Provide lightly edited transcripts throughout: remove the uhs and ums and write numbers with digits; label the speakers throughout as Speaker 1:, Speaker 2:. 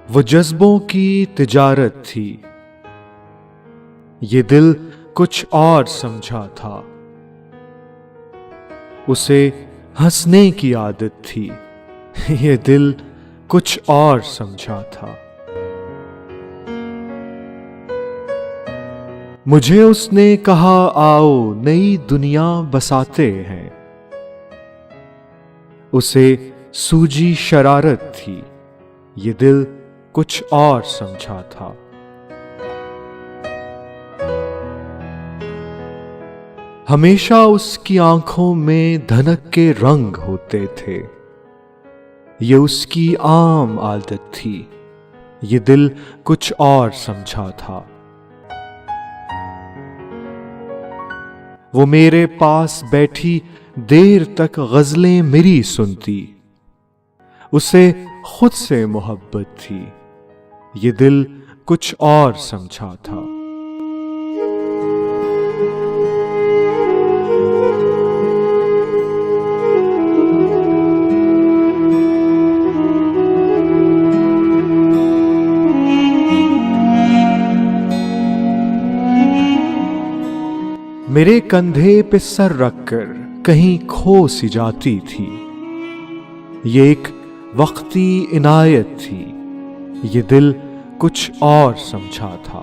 Speaker 1: वो जज्बों की तिजारत थी, ये दिल कुछ और समझा था। उसे हंसने की आदत थी, ये दिल कुछ और समझा था। मुझे उसने कहा आओ नई दुनिया बसाते हैं। उसे सूझी शरारत थी, ये दिल कुछ और समझा था। हमेशा उसकी आंखों में धनक के रंग होते थे, ये उसकी आम आदत थी, ये दिल कुछ और समझा था। वो मेरे पास बैठी देर तक गजलें मेरी सुनती, उसे खुद से मोहब्बत थी, ये दिल कुछ और समझा था। मेरे कंधे पे सर रखकर कहीं खो सी जाती थी, ये एक वक्ती इनायत थी, ये दिल कुछ और समझा था।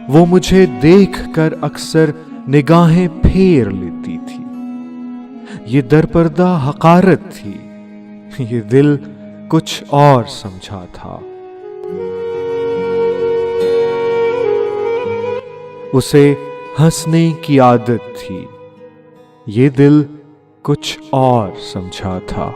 Speaker 1: वो मुझे देखकर अक्सर निगाहें फेर लेती थी, ये दरपर्दा हकारत थी, ये दिल कुछ और समझा था। उसे हंसने की आदत थी, ये दिल कुछ और समझा था।